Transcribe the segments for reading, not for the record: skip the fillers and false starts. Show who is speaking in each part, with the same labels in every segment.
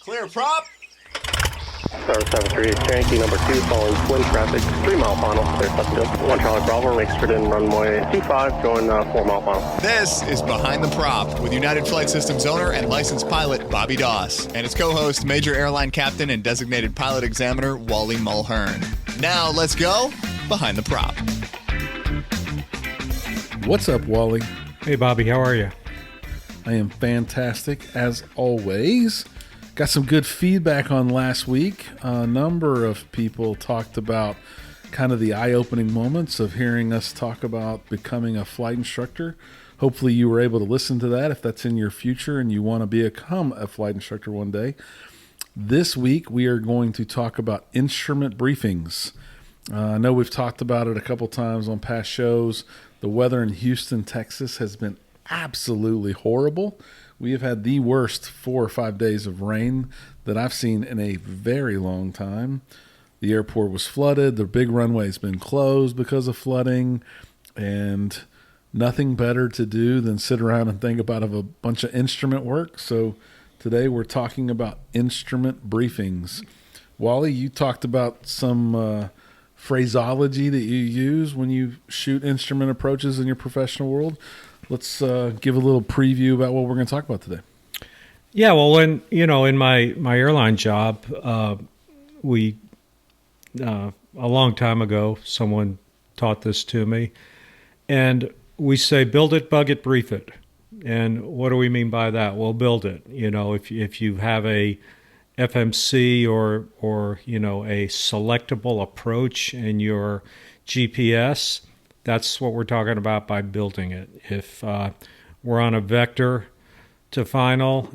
Speaker 1: Clear prop.
Speaker 2: Star 73, Cherokee number 2, following twin traffic, 3 mile final, clear Pleasantville. 1 Charlie Bravo, exit in runway 25, going 4 mile final.
Speaker 1: This is Behind the Prop with United Flight Systems owner and licensed pilot Bobby Doss and his co-host, Major Airline Captain and designated pilot examiner Wally Mulhern. Now let's go Behind the Prop.
Speaker 3: What's up, Wally?
Speaker 4: Hey, Bobby, how are you?
Speaker 3: I am fantastic, as always. Got some good feedback on last week. A number of people talked about kind of the eye-opening moments of hearing us talk about becoming a flight instructor. Hopefully you were able to listen to that if that's in your future and you want to become a flight instructor one day. This week we are going to talk about instrument briefings. I know we've talked about it a couple times on past shows. The weather in Houston, Texas has been absolutely horrible. We have had the worst 4 or 5 days of rain that I've seen in a very long time. The airport was flooded. The big runway's been closed because of flooding, and nothing better to do than sit around and think about a bunch of instrument work. So today we're talking about instrument briefings. Wally, you talked about some phraseology that you use when you shoot instrument approaches in your professional world. Let's give a little preview about what we're going to talk about today.
Speaker 4: Yeah, well, when in my airline job, we a long time ago, someone taught this to me, and we say, build it, bug it, brief it. And what do we mean by that? Well, build it. If you have a FMC or a selectable approach in your GPS, that's what we're talking about by building it. If we're on a vector to final,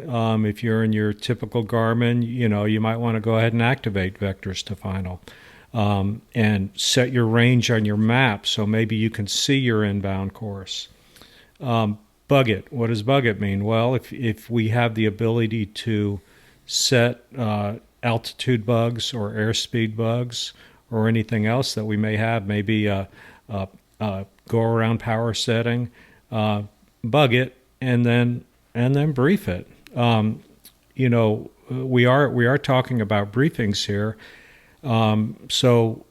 Speaker 4: if you're in your typical Garmin, you might want to go ahead and activate vectors to final and set your range on your map so maybe you can see your inbound course. Bug it. What does bug it mean? Well, if we have the ability to set altitude bugs or airspeed bugs or anything else that we may have, maybe go around power setting, bug it, and then brief it. We are talking about briefings here. So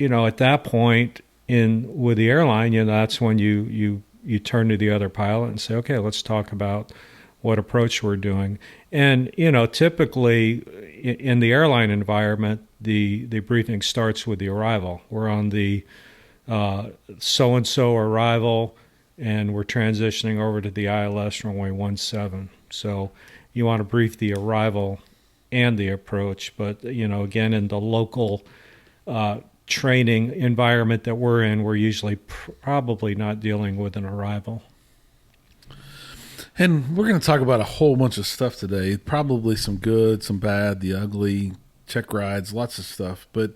Speaker 4: at that point with the airline, that's when you turn to the other pilot and say, okay, let's talk about what approach we're doing. And typically in the airline environment, the briefing starts with the arrival. We're on the so-and-so arrival, and we're transitioning over to the ILS runway 17. So you want to brief the arrival and the approach, but again, in the local training environment that we're in, we're usually probably not dealing with an arrival.
Speaker 3: And we're going to talk about a whole bunch of stuff today, probably some good, some bad, the ugly, check rides, lots of stuff. But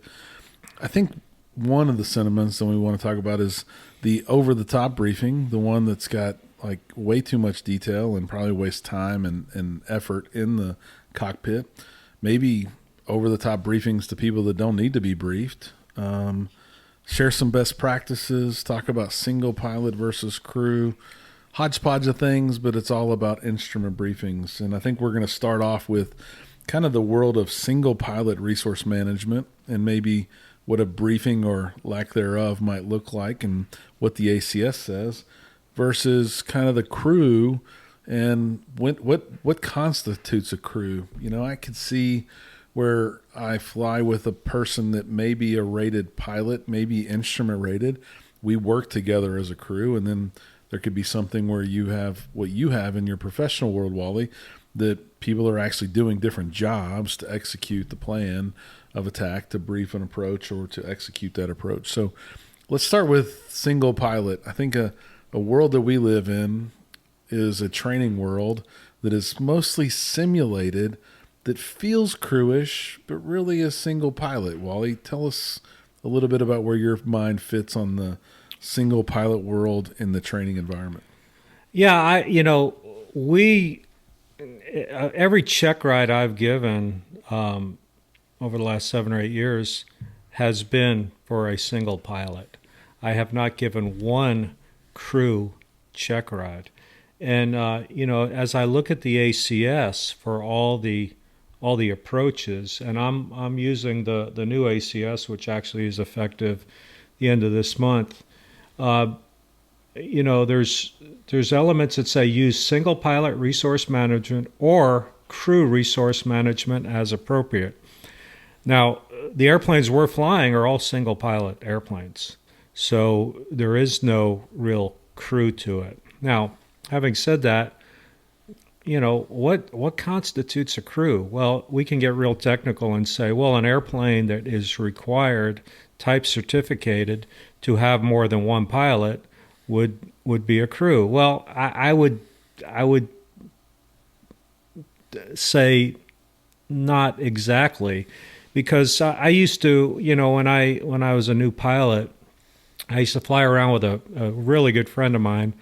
Speaker 3: I think one of the sentiments that we want to talk about is the over-the-top briefing, the one that's got like way too much detail and probably wastes time and effort in the cockpit. Maybe over-the-top briefings to people that don't need to be briefed. Share some best practices, talk about single pilot versus crew, hodgepodge of things, but it's all about instrument briefings. And I think we're going to start off with kind of the world of single pilot resource management and maybe what a briefing or lack thereof might look like and what the ACS says versus kind of the crew and what constitutes a crew. I could see where I fly with a person that may be a rated pilot, maybe instrument rated. We work together as a crew, and then there could be something where you have what you have in your professional world, Wally, that people are actually doing different jobs to execute the plan of attack, to brief an approach, or to execute that approach. So let's start with single pilot. I think a world that we live in is a training world that is mostly simulated, that feels crewish, but really is single pilot. Wally, tell us a little bit about where your mind fits on the single pilot world in the training environment.
Speaker 4: Yeah, every check ride I've given over the last 7 or 8 years has been for a single pilot. I have not given one crew check ride. And, as I look at the ACS for all the all the approaches. And I'm using the new ACS, which actually is effective the end of this month. There's elements that say use single pilot resource management or crew resource management as appropriate. Now, the airplanes we're flying are all single pilot airplanes, so there is no real crew to it. Now, having said that, what constitutes a crew? Well, we can get real technical and say, well, an airplane that is required, type certificated, to have more than one pilot would be a crew. Well, I would say not exactly, because I used to, when I was a new pilot, I used to fly around with a really good friend of mine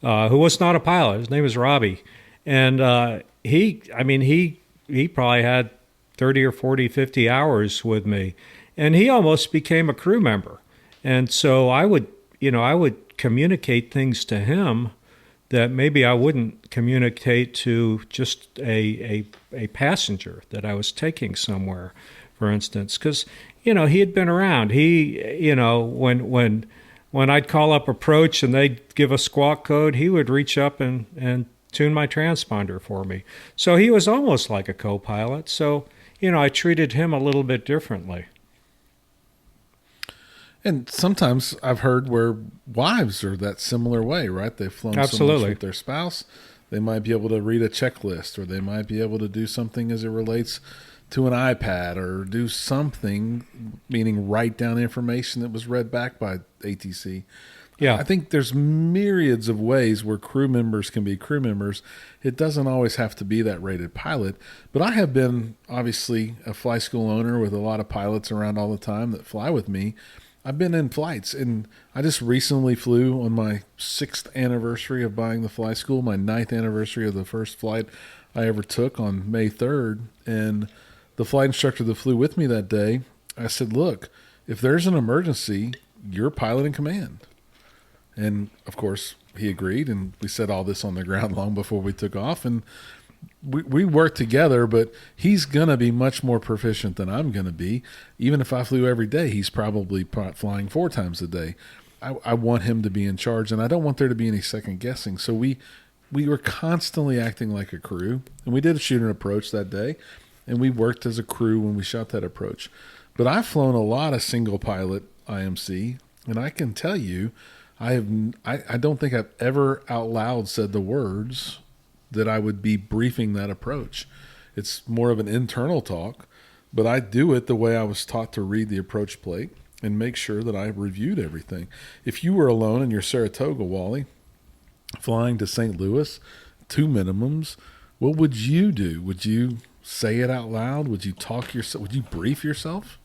Speaker 4: who was not a pilot. His name was Robbie, and he probably had 30 or 40, 50 hours with me, and he almost became a crew member. And so I would communicate things to him that maybe I wouldn't communicate to just a passenger that I was taking somewhere, for instance, because he had been around. When I'd call up approach and they'd give a squawk code, he would reach up and tune my transponder for me. So he was almost like a co-pilot. So I treated him a little bit differently.
Speaker 3: And sometimes I've heard where wives are that similar way, right? They've flown so much with their spouse, they might be able to read a checklist, or they might be able to do something as it relates to an iPad, or do something, meaning write down information that was read back by ATC.
Speaker 4: Yeah.
Speaker 3: I think there's myriads of ways where crew members can be crew members. It doesn't always have to be that rated pilot. But I have been, obviously, a fly school owner with a lot of pilots around all the time that fly with me. I've been in flights, and I just recently flew on my 6th anniversary of buying the fly school, my 9th anniversary of the first flight I ever took on May 3rd. And the flight instructor that flew with me that day, I said, look, if there's an emergency, you're pilot in command. And, of course, he agreed, and we said all this on the ground long before we took off. And we worked together, but he's going to be much more proficient than I'm going to be. Even if I flew every day, he's probably flying 4 times a day. I want him to be in charge, and I don't want there to be any second guessing. So we were constantly acting like a crew, and we did shoot an approach that day, and we worked as a crew when we shot that approach. But I've flown a lot of single pilot IMC, and I can tell you, I don't think I've ever out loud said the words that I would be briefing that approach. It's more of an internal talk, but I do it the way I was taught to read the approach plate and make sure that I reviewed everything. If you were alone in your Saratoga, Wally, flying to St. Louis, 2 minimums, what would you do? Would you say it out loud? Would you talk yourself? Would you brief yourself?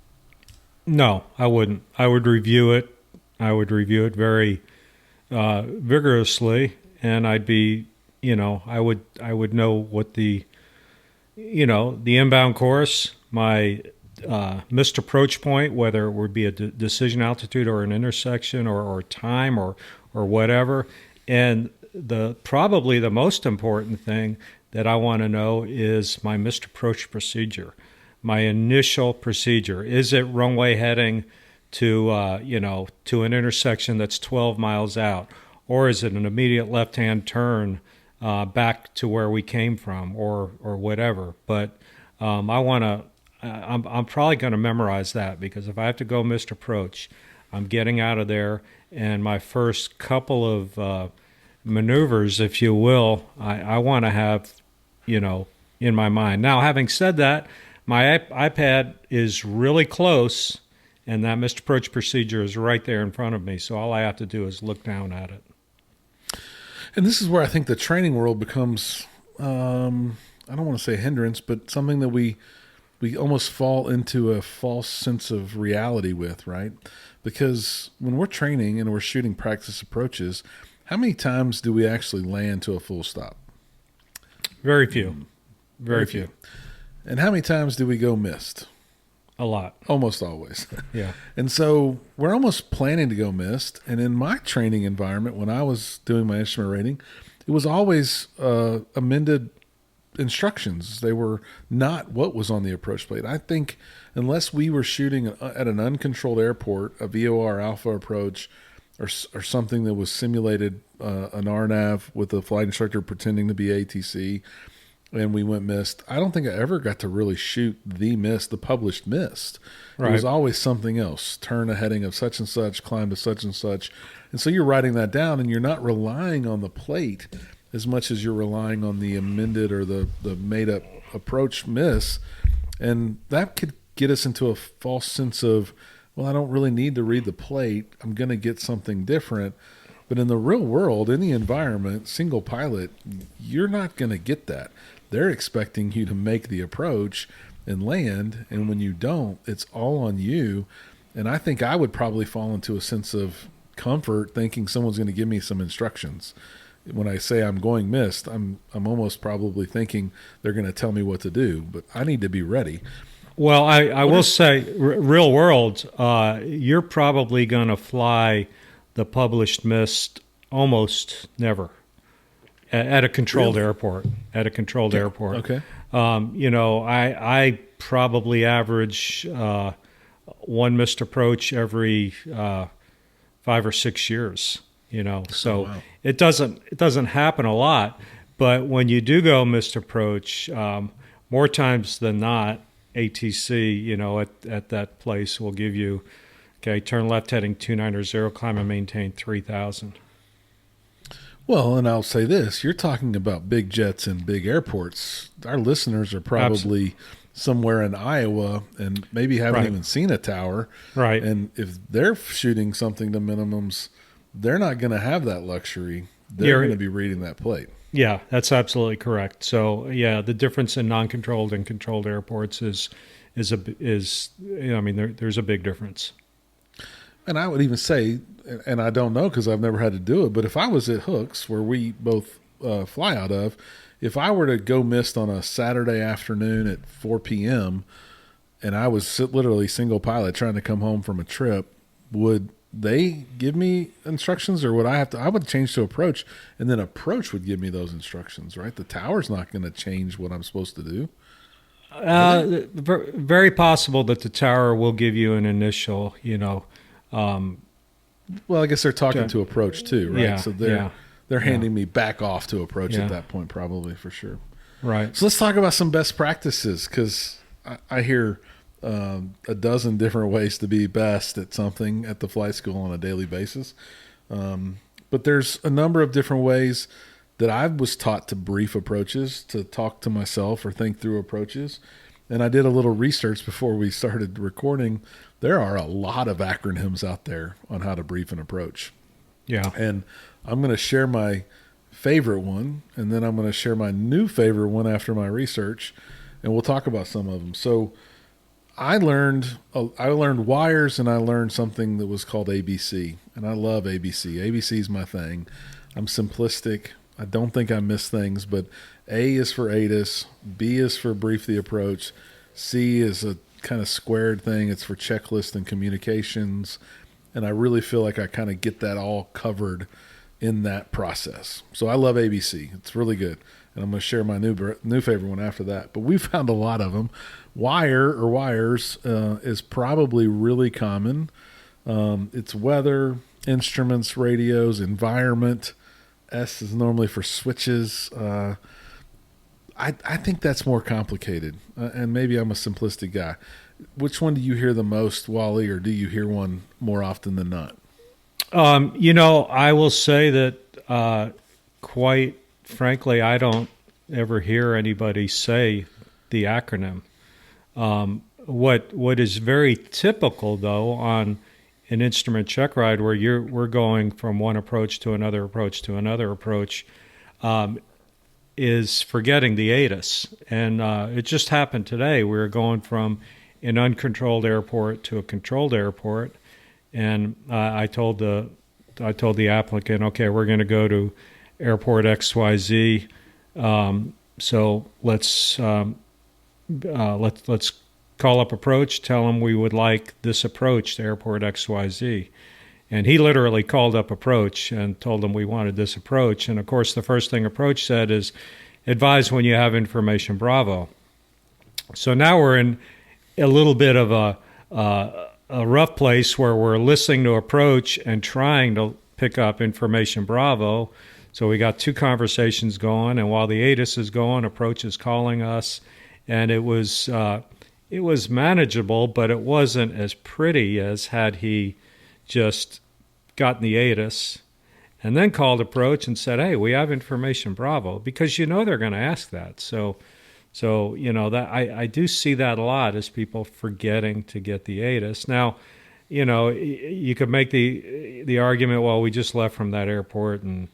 Speaker 4: No, I wouldn't. I would review it. I would review it very vigorously, and I'd be, I would know what the inbound course, my missed approach point, whether it would be a decision altitude or an intersection or time or whatever. And probably the most important thing that I want to know is my missed approach procedure, my initial procedure. Is it runway heading to an intersection that's 12 miles out, or is it an immediate left-hand turn back to where we came from, or whatever? But I'm probably going to memorize that, because if I have to go missed approach, I'm getting out of there, and my first couple of maneuvers, if you will, I want to have in my mind. Now, having said that, my iPad is really close, and that missed approach procedure is right there in front of me. So all I have to do is look down at it.
Speaker 3: And this is where I think the training world becomes, I don't want to say hindrance, but something that we almost fall into a false sense of reality with, right? Because when we're training and we're shooting practice approaches, how many times do we actually land to a full stop?
Speaker 4: Very few. Very few.
Speaker 3: And how many times do we go missed?
Speaker 4: A lot.
Speaker 3: Almost always.
Speaker 4: Yeah.
Speaker 3: And so we're almost planning to go missed. And in my training environment, when I was doing my instrument rating, it was always amended instructions. They were not what was on the approach plate. I think unless we were shooting at an uncontrolled airport, a VOR alpha approach, or something that was simulated, an RNAV with a flight instructor pretending to be ATC, and we went missed, I don't think I ever got to really shoot the published missed. Right. It was always something else. Turn a heading of such and such, climb to such and such. And so you're writing that down, and you're not relying on the plate as much as you're relying on the amended or the made-up approach miss. And that could get us into a false sense of, well, I don't really need to read the plate. I'm going to get something different. But in the real world, in the environment, single pilot, you're not going to get that. They're expecting you to make the approach and land, and when you don't, it's all on you. And I think I would probably fall into a sense of comfort thinking someone's going to give me some instructions. When I say I'm going missed, I'm almost probably thinking they're going to tell me what to do, but I need to be ready.
Speaker 4: Well, I will say, real world, you're probably going to fly the published missed almost never at a controlled airport. At a controlled airport.
Speaker 3: Okay.
Speaker 4: I probably average one missed approach every 5 or 6 years. So wow. It doesn't happen a lot, but when you do go missed approach, more times than not, ATC, at that place will give you, okay, turn left heading 290, climb and maintain 3,000.
Speaker 3: Well, and I'll say this, you're talking about big jets and big airports. Our listeners are probably somewhere in Iowa and maybe haven't even seen a tower. Right. And if they're shooting something to minimums, they're not going to have that luxury. They're going to be reading that plate.
Speaker 4: Yeah, that's absolutely correct. So, yeah, the difference in non-controlled and controlled airports is there's a big difference.
Speaker 3: And I would even say, and I don't know because I've never had to do it, but if I was at Hooks, where we both fly out of, if I were to go missed on a Saturday afternoon at 4 p.m. and I was literally single pilot trying to come home from a trip, would they give me instructions, or would I have to? I would change to approach, and then approach would give me those instructions, right? The tower's not going to change what I'm supposed to do.
Speaker 4: Very possible that the tower will give you an initial,
Speaker 3: well, I guess they're talking to approach too, right?
Speaker 4: Yeah,
Speaker 3: so they're handing me back off to approach at that point, probably, for sure.
Speaker 4: Right.
Speaker 3: So let's talk about some best practices, because I hear a dozen different ways to be best at something at the flight school on a daily basis. But there's a number of different ways that I was taught to brief approaches, to talk to myself or think through approaches. And I did a little research before we started recording. There are a lot of acronyms out there on how to brief an approach.
Speaker 4: Yeah.
Speaker 3: And I'm going to share my favorite one, and then I'm going to share my new favorite one after my research, and we'll talk about some of them. So I learned wires, and I learned something that was called ABC, and I love ABC. ABC is my thing. I'm simplistic. I don't think I miss things, but A is for ATIS, B is for brief the approach, C is a kind of squared thing. It's for checklist and communications, and I really feel like I kind of get that all covered in that process. So I love ABC. It's really good, and I'm going to share my new favorite one after that. But we found a lot of them. Wire or wires is probably really common. It's weather, instruments, radios, environment. S is normally for switches. I think that's more complicated, and maybe I'm a simplistic guy. Which one do you hear the most, Wally, or do you hear one more often than not?
Speaker 4: I will say that quite frankly, I don't ever hear anybody say the acronym. What is very typical, though, on an instrument check ride where we're going from one approach to another approach to another approach, is forgetting the ATIS. And it just happened today. We were going from an uncontrolled airport to a controlled airport, and I told the applicant, okay, we're going to go to airport XYZ. So let's call up approach, tell them we would like this approach to airport XYZ. And he literally called up approach and told them we wanted this approach. And of course, the first thing approach said is, advise when you have information Bravo. So now we're in a little bit of a rough place where we're listening to approach and trying to pick up information Bravo. So we got 2 conversations going, and while the ATIS is going, approach is calling us, and it was manageable, but it wasn't as pretty as had he just gotten the ATIS and then called approach and said, hey, we have information Bravo, because they're going to ask that. So that I do see that a lot, as people forgetting to get the ATIS. Now, you could make the argument, well, we just left from that airport and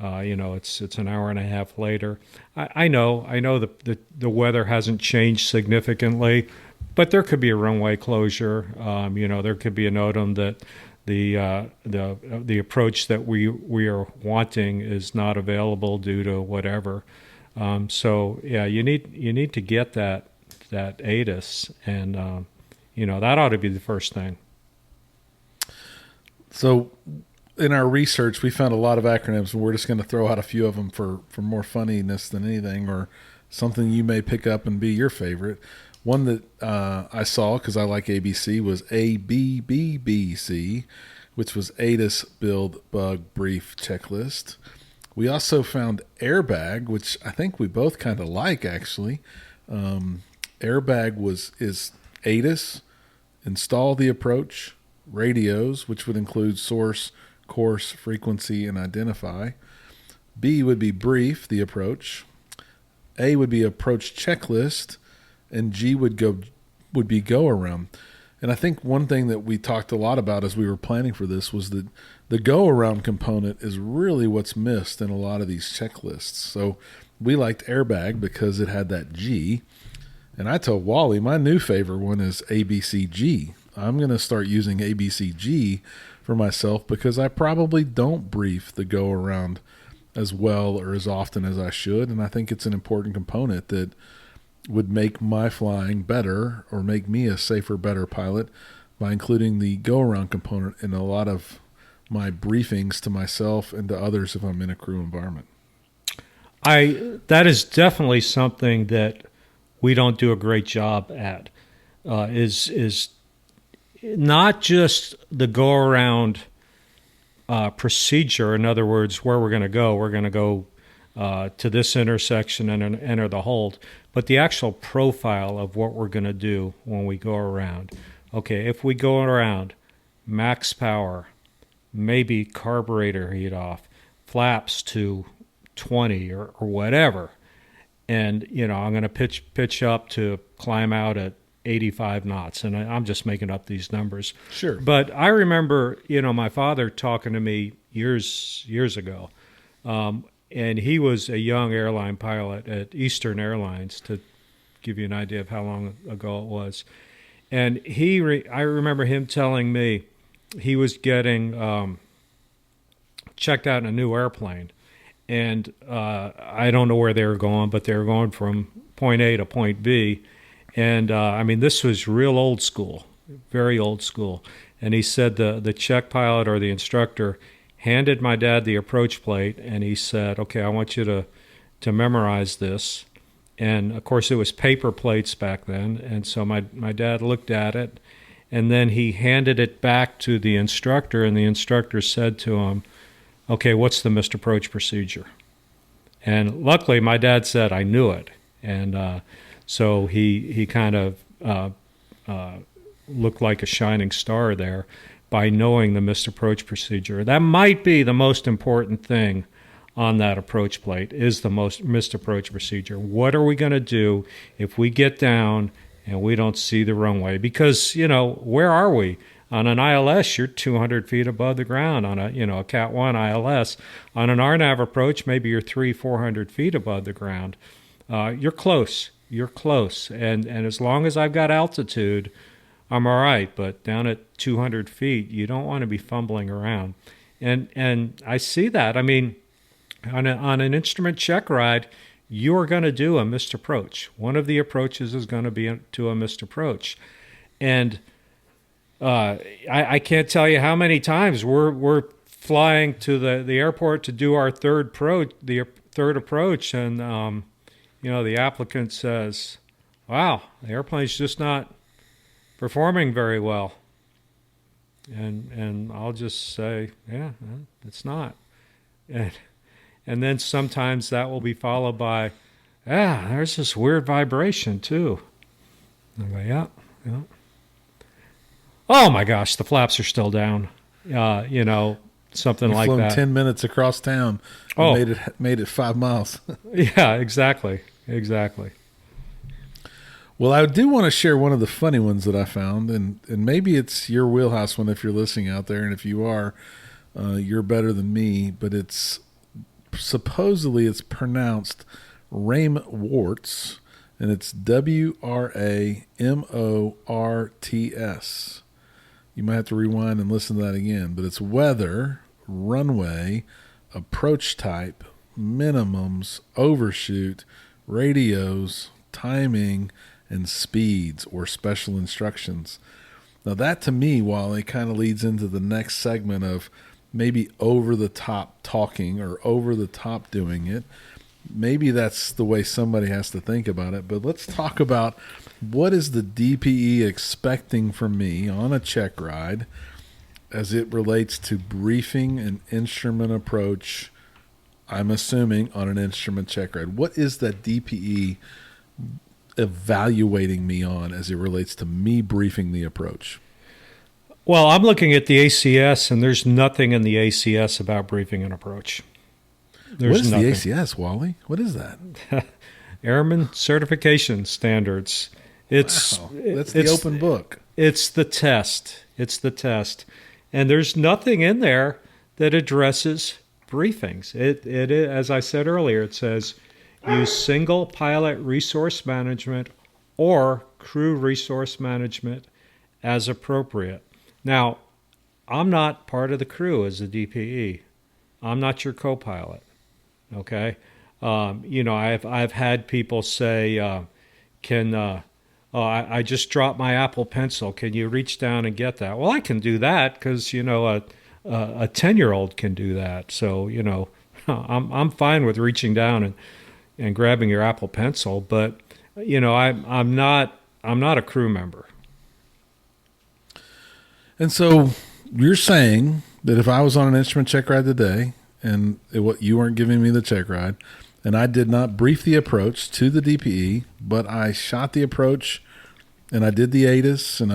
Speaker 4: it's an hour and a half later. I know the weather hasn't changed significantly, but there could be a runway closure. There could be a NOTAM that the approach that we are wanting is not available due to whatever. You need to get that ATIS, and that ought to be the first thing.
Speaker 3: So in our research, we found a lot of acronyms, and we're just going to throw out a few of them for more funniness than anything, or something you may pick up and be your favorite. One that I saw, because I like ABC, was ABBBC, which was ATIS Build Bug Brief Checklist. We also found airbag, which I think we both kind of like, actually. Airbag is ATIS, install the approach, radios, which would include source, course, frequency, and identify. B would be brief the approach. A would be approach checklist, and G would be go around. And I think one thing that we talked a lot about as we were planning for this was that the go-around component is really what's missed in a lot of these checklists. So we liked airbag because it had that G. And I told Wally my new favorite one is ABCG. I'm going to start using ABCG for myself because I probably don't brief the go-around as well or as often as I should. And I think it's an important component that would make my flying better or make me a safer, better pilot by including the go-around component in a lot of my briefings to myself and to others if I'm in a crew environment.
Speaker 4: That is definitely something that we don't do a great job at, is not just the go-around procedure. In other words, where we're going to go. We're going to go to this intersection and enter the hold, but the actual profile of what we're going to do when we go around. Okay, if we go around, max power, maybe carburetor heat off, flaps to 20 or whatever, and I'm going to pitch up to climb out at 85 knots, and I'm just making up these numbers.
Speaker 3: Sure.
Speaker 4: But I remember, my father talking to me years ago, and he was a young airline pilot at Eastern Airlines, to give you an idea of how long ago it was. And I remember him telling me he was getting checked out in a new airplane. And I don't know where they were going, but they were going from point A to point B. And, this was real old school, very old school. And he said the check pilot or the instructor handed my dad the approach plate, and he said, okay, I want you to memorize this. And, of course, it was paper plates back then. And so my dad looked at it, and then he handed it back to the instructor, and the instructor said to him, okay, what's the missed approach procedure? And luckily, my dad said, I knew it. And so he kind of looked like a shining star there by knowing the missed approach procedure. That might be the most important thing on that approach plate, is the missed approach procedure. What are we going to do if we get down and we don't see the runway? Because, where are we? On an ILS, you're 200 feet above the ground. On a Cat 1 ILS, on an RNAV approach, maybe you're 300-400 feet above the ground. You're close. You're close. And as long as I've got altitude, I'm all right. But down at 200 feet, you don't want to be fumbling around. And I see that. On an instrument check ride, you're going to do a missed approach. One of the approaches is going to be to a missed approach. And I can't tell you how many times we're flying to the airport to do our third approach, and the applicant says, wow, the airplane's just not performing very well. And I'll just say, yeah, it's not. And then sometimes that will be followed by, there's this weird vibration too. And I go, yeah. Oh my gosh, the flaps are still down. Something like
Speaker 3: flown
Speaker 4: that.
Speaker 3: 10 minutes across town. And made it 5 miles.
Speaker 4: Yeah, exactly.
Speaker 3: Well, I do want to share one of the funny ones that I found, and maybe it's your wheelhouse one if you're listening out there, and if you are, you're better than me. But supposedly it's pronounced Ramorts, and it's WRAMORTS. You might have to rewind and listen to that again, but it's weather, runway, approach type, minimums, overshoot, radios, timing, and speeds or special instructions. Now that to me, Wally, kind of leads into the next segment of maybe over the top talking or over the top doing it. Maybe that's the way somebody has to think about it, but let's talk about what is the DPE expecting from me on a check ride as it relates to briefing and instrument approach, I'm assuming, on an instrument check ride. What is that DPE evaluating me on as it relates to me briefing the approach?
Speaker 4: Well, I'm looking at the ACS, and there's nothing in the ACS about briefing and approach.
Speaker 3: What is the ACS, Wally? What is that?
Speaker 4: Airman Certification Standards. That's
Speaker 3: the open book.
Speaker 4: It's the test. And there's nothing in there that addresses briefings. It as I said earlier, it says use single pilot resource management or crew resource management as appropriate. Now, I'm not part of the crew as a DPE. I'm not your co-pilot. Okay, I've had people say, I just dropped my Apple Pencil. Can you reach down and get that? Well, I can do that because a 10-year-old can do that. So I'm fine with reaching down and grabbing your Apple Pencil, but I'm not a crew member.
Speaker 3: And so you're saying that if I was on an instrument check ride today, and you weren't giving me the check ride, and I did not brief the approach to the DPE, but I shot the approach, and I did the ATIS, and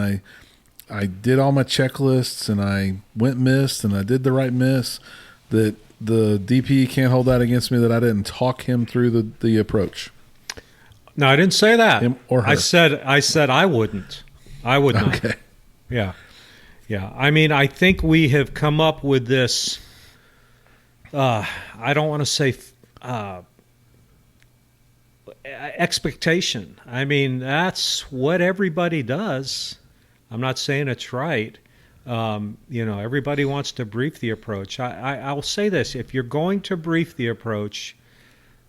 Speaker 3: I did all my checklists, and I went missed, and I did the right miss, that the DPE can't hold that against me that I didn't talk him through the approach.
Speaker 4: No, I didn't say that.
Speaker 3: Him or her.
Speaker 4: I said I wouldn't. I would not.
Speaker 3: Okay.
Speaker 4: Yeah. I mean, I think we have come up with this. I don't want to say expectation. I mean, that's what everybody does. I'm not saying it's right. Everybody wants to brief the approach. I'll say this: if you're going to brief the approach,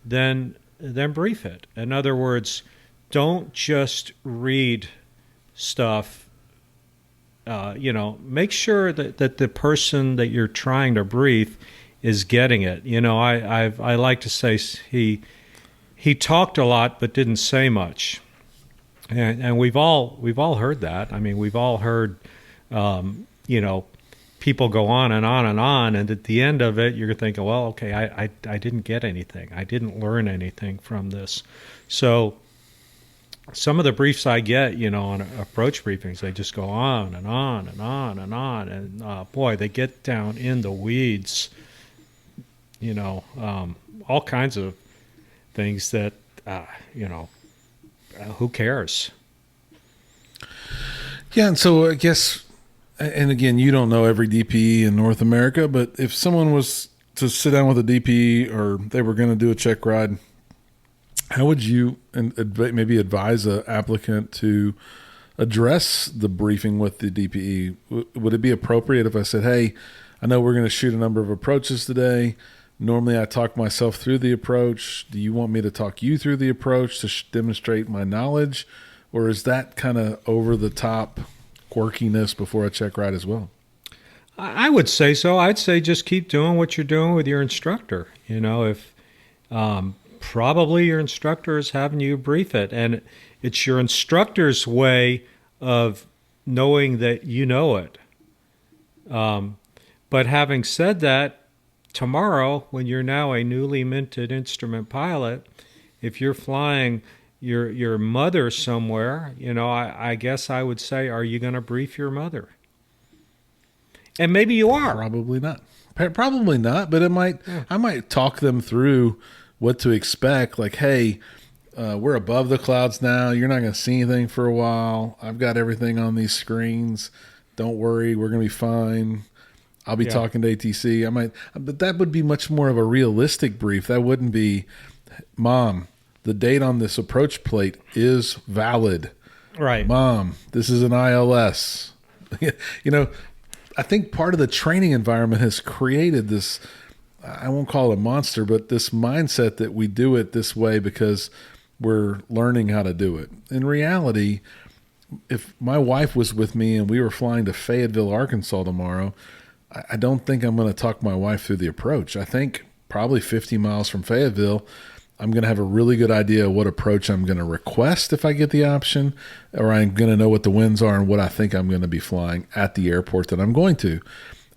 Speaker 4: then brief it. In other words, don't just read stuff. Make sure that the person that you're trying to brief is getting it. I like to say he talked a lot but didn't say much, and we've all heard that. I mean, we've all heard people go on and on and on, and at the end of it, you're thinking, well, okay, I didn't get anything. I didn't learn anything from this. So some of the briefs I get, on approach briefings, they just go on and on and on and on, and boy, they get down in the weeds. All kinds of things that, who cares?
Speaker 3: Yeah, and so I guess, and again, you don't know every DPE in North America, but if someone was to sit down with a DPE or they were going to do a check ride, how would you maybe advise an applicant to address the briefing with the DPE? Would it be appropriate if I said, hey, I know we're going to shoot a number of approaches today. Normally I talk myself through the approach. Do you want me to talk you through the approach to demonstrate my knowledge? Or is that kind of over the top quirkiness before a check ride as well?
Speaker 4: I would say so. I'd say just keep doing what you're doing with your instructor. If probably your instructor is having you brief it. And it's your instructor's way of knowing that you know it. But having said that, tomorrow, when you're now a newly minted instrument pilot, if you're flying your mother somewhere, I guess I would say, are you going to brief your mother? And maybe you are.
Speaker 3: Probably not. Probably not, but I might talk them through what to expect. Like, hey, we're above the clouds now. You're not going to see anything for a while. I've got everything on these screens. Don't worry. We're going to be fine. I'll be talking to ATC. But that would be much more of a realistic brief. That wouldn't be, Mom, the date on this approach plate is valid.
Speaker 4: Right.
Speaker 3: Mom, this is an ILS. I think part of the training environment has created this, I won't call it a monster, but this mindset that we do it this way because we're learning how to do it. In reality, if my wife was with me and we were flying to Fayetteville, Arkansas tomorrow, I don't think I'm going to talk my wife through the approach. I think probably 50 miles from Fayetteville, I'm going to have a really good idea of what approach I'm going to request if I get the option, or I'm going to know what the winds are and what I think I'm going to be flying at the airport that I'm going to.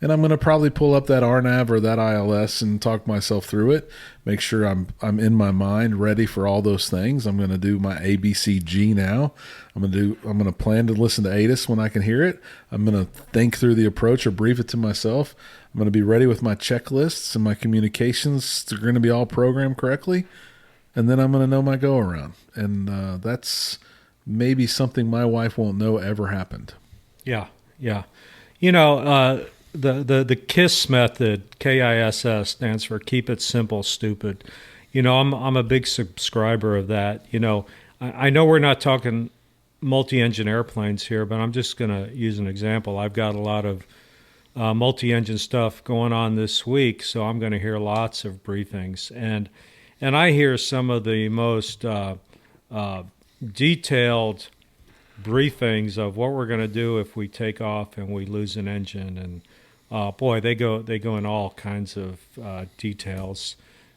Speaker 3: And I'm going to probably pull up that RNAV or that ILS and talk myself through it, make sure I'm in my mind ready for all those things. I'm going to do my ABCG now. I'm going to plan to listen to ATIS when I can hear it. I'm going to think through the approach or brief it to myself. I'm going to be ready with my checklists and my communications. They're going to be all programmed correctly. And then I'm going to know my go around. And that's maybe something my wife won't know ever happened.
Speaker 4: Yeah. The KISS method, KISS, stands for Keep It Simple, Stupid. I'm a big subscriber of that. I know we're not talking multi-engine airplanes here, but I'm just going to use an example. I've got a lot of multi-engine stuff going on this week, so I'm going to hear lots of briefings. And I hear some of the most detailed briefings of what we're going to do if we take off and we lose an engine, and they go in all kinds of details,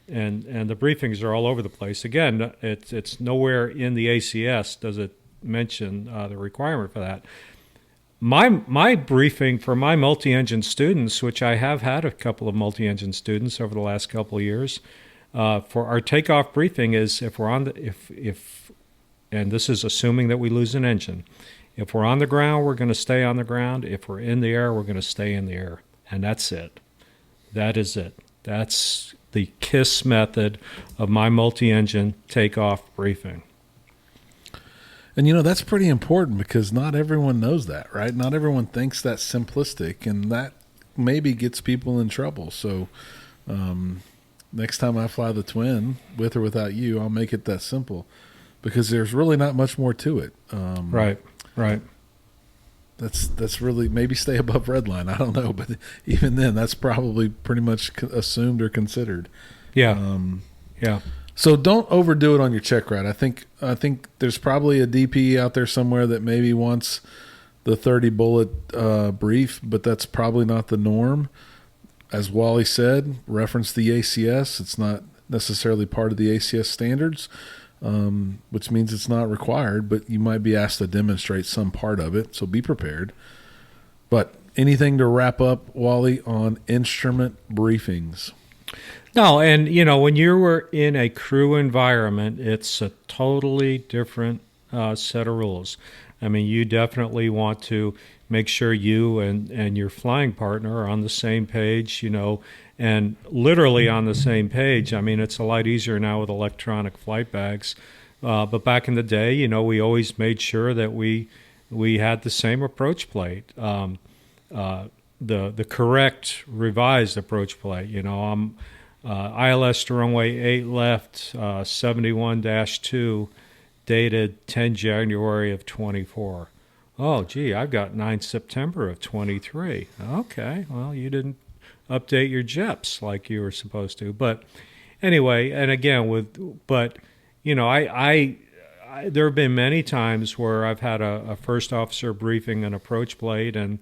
Speaker 4: and the briefings are all over the place. Again, it's nowhere in the ACS does it mention the requirement for that. My briefing for my multi-engine students, which I have had a couple of multi-engine students over the last couple of years, for our takeoff briefing is if we're on and this is assuming that we lose an engine. If we're on the ground, we're going to stay on the ground. If we're in the air, we're going to stay in the air. And that's it. That is it. That's the KISS method of my multi-engine takeoff briefing.
Speaker 3: And, that's pretty important because not everyone knows that, right? Not everyone thinks that's simplistic, and that maybe gets people in trouble. So next time I fly the twin, with or without you, I'll make it that simple because there's really not much more to it.
Speaker 4: Right.
Speaker 3: That's really, maybe stay above red line. I don't know, but even then, that's probably pretty much assumed or considered.
Speaker 4: Yeah.
Speaker 3: So don't overdo it on your check ride. I think there's probably a DP out there somewhere that maybe wants the 30 bullet brief, but that's probably not the norm. As Wally said, reference the ACS. It's not necessarily part of the ACS standards, which means it's not required, but you might be asked to demonstrate some part of it, so be prepared. But anything to wrap up, Wally, on instrument briefings?
Speaker 4: No, and when you were in a crew environment, it's a totally different set of rules. I mean, you definitely want to make sure you and your flying partner are on the same page, and literally on the same page. I mean, it's a lot easier now with electronic flight bags. But back in the day, we always made sure that we had the same approach plate, the correct revised approach plate. I'm ILS to runway 8 left, 71-2, dated 10 January of 24. Oh, gee, I've got 9 September of 23. Okay, well, you didn't update your JEPs like you were supposed to. But anyway, and again, I there have been many times where I've had a first officer briefing an approach plate, and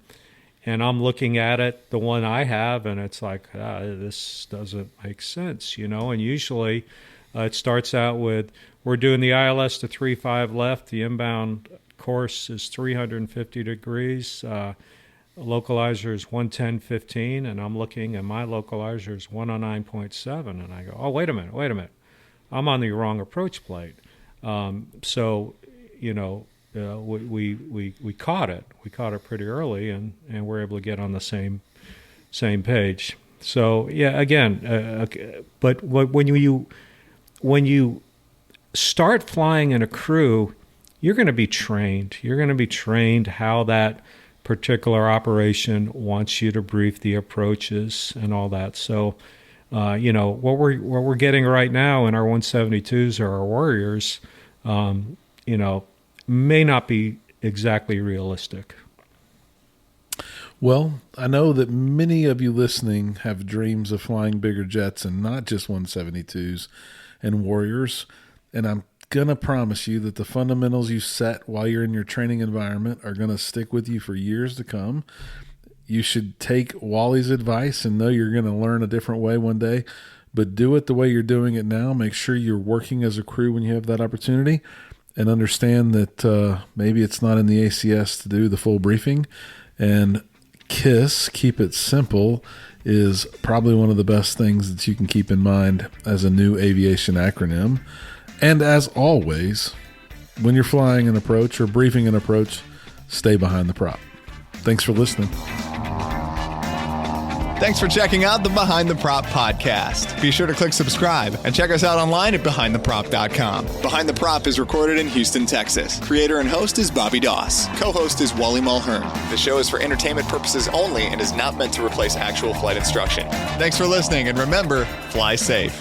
Speaker 4: I'm looking at it, the one I have, and it's like, this doesn't make sense, and usually It starts out with, we're doing the ILS to 3.5 left. The inbound course is 350 degrees. Localizer is 110.15, and I'm looking, and my localizer is 109.7. And I go, oh, wait a minute. I'm on the wrong approach plate. So, you know, we caught it. We caught it pretty early, and we're able to get on the same page. So yeah, again, but when you start flying in a crew, you're going to be trained. You're going to be trained how that particular operation wants you to brief the approaches and all that. So, you know, what we're getting right now in our 172s or our Warriors, you know, may not be exactly realistic.
Speaker 3: Well, I know that many of you listening have dreams of flying bigger jets and not just 172s and Warriors. And I'm going to promise you that the fundamentals you set while you're in your training environment are going to stick with you for years to come. You should take Wally's advice and know you're going to learn a different way one day, but do it the way you're doing it now. Make sure you're working as a crew when you have that opportunity, and understand that maybe it's not in the ACS to do the full briefing. And KISS, keep it simple, is probably one of the best things that you can keep in mind as a new aviation acronym. And as always, when you're flying an approach or briefing an approach, stay behind the prop. Thanks for listening.
Speaker 1: Thanks for checking out the Behind the Prop podcast. Be sure to click subscribe and check us out online at BehindTheProp.com. Behind the Prop is recorded in Houston, Texas. Creator and host is Bobby Doss. Co-host is Wally Mulhern. The show is for entertainment purposes only and is not meant to replace actual flight instruction. Thanks for listening, and remember, fly safe.